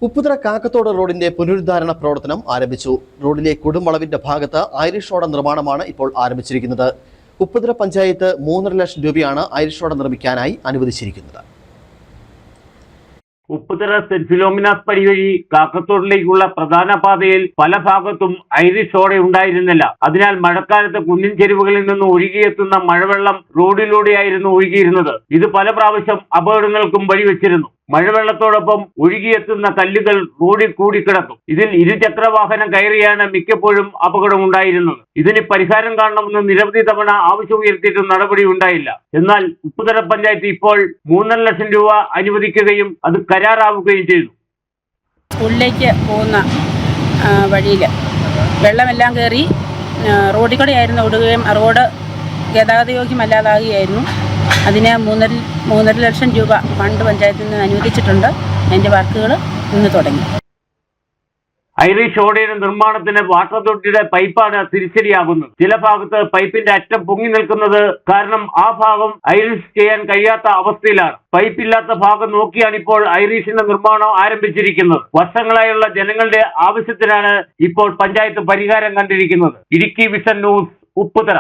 ഉപ്പുതറ കാക്കത്തോട് റോഡിന്റെ പുനരുദ്ധാരണ പ്രവർത്തനം ആരംഭിച്ചു. റോഡിലെ കൊടുംവളവിന്റെ ഭാഗത്ത് ഐറിഷ് റോഡ് നിർമ്മാണമാണ് ഇപ്പോൾ ആരംഭിച്ചിരിക്കുന്നത്. ഉപ്പുതറ പഞ്ചായത്ത് 3.5 ലക്ഷം രൂപയാണ് ഐറിഷ് റോഡ് നിർമ്മിക്കാനായി അനുവദിച്ചിരിക്കുന്നത്. ഉപ്പുതറ സെന്റ് ഫിലോമിനാസ് പടി വഴി കാക്കത്തോടിലേക്കുള്ള പ്രധാന പാതയിൽ പല ഭാഗത്തും ഐറിഷ് റോഡ് ഉണ്ടായിരുന്നില്ല. അതിനാൽ മഴക്കാലത്ത് കുന്നിൻ ചെരുവുകളിൽ നിന്ന് ഒഴുകിയെത്തുന്ന മഴവെള്ളം റോഡിലൂടെയായിരുന്നു ഒഴുകിയിരുന്നത്. ഇത് പല പ്രാവശ്യം അപകടങ്ങൾക്കും വഴിവെച്ചിരുന്നു. മഴവെള്ളത്തോടൊപ്പം ഒഴുകിയെത്തുന്ന കല്ലുകൾ റോഡിൽ കൂടിക്കിടക്കും. ഇതിൽ ഇരുചക്രവാഹനം കയറിയാണ് മിക്കപ്പോഴും അപകടമുണ്ടായിരുന്നത്. ഇതിന് പരിഹാരം കാണണമെന്ന് നിരവധി തവണ ആവശ്യം ഉയർത്തിയിട്ടും നടപടി ഉണ്ടായില്ല. എന്നാൽ ഉപ്പുതറ പഞ്ചായത്ത് ഇപ്പോൾ 3.5 ലക്ഷം രൂപ അനുവദിക്കുകയും അത് കരാറാവുകയും ചെയ്തു. സ്കൂളിലേക്ക് പോകുന്ന വഴിയിൽ വെള്ളമെല്ലാം കയറി റോഡിൽ കൂടെയായിരുന്നു ഓടുകയും റോഡ് ഗതാഗതയോഗ്യമല്ലാതാകുകയായിരുന്നു. അതിന് 3.5 ലക്ഷം രൂപ ഫണ്ട് പഞ്ചായത്തിൽ നിന്ന് അനുവദിച്ചിട്ടുണ്ട്. അതിൻ്റെ വർക്കുകൾ ഇന്ന് തുടങ്ങി. ഐറിഷ് റോഡിന്റെ നിർമ്മാണത്തിന് വാട്ടർ അതോറിറ്റിയുടെ പൈപ്പാണ് തിരിച്ചടിയാകുന്നത്. ചില ഭാഗത്ത് പൈപ്പിന്റെ അറ്റം പൊങ്ങി നിൽക്കുന്നത് കാരണം ആ ഭാഗം ഐറിഷ് ചെയ്യാൻ കഴിയാത്ത അവസ്ഥയിലാണ്. പൈപ്പില്ലാത്ത ഭാഗം നോക്കിയാണ് ഇപ്പോൾ ഐറിഷിന്റെ നിർമ്മാണം ആരംഭിച്ചിരിക്കുന്നത്. വർഷങ്ങളായുള്ള ജനങ്ങളുടെ ആവശ്യത്തിനാണ് ഇപ്പോൾ പഞ്ചായത്ത് പരിഹാരം കണ്ടിരിക്കുന്നത്. Idukki vision news, Upputhara.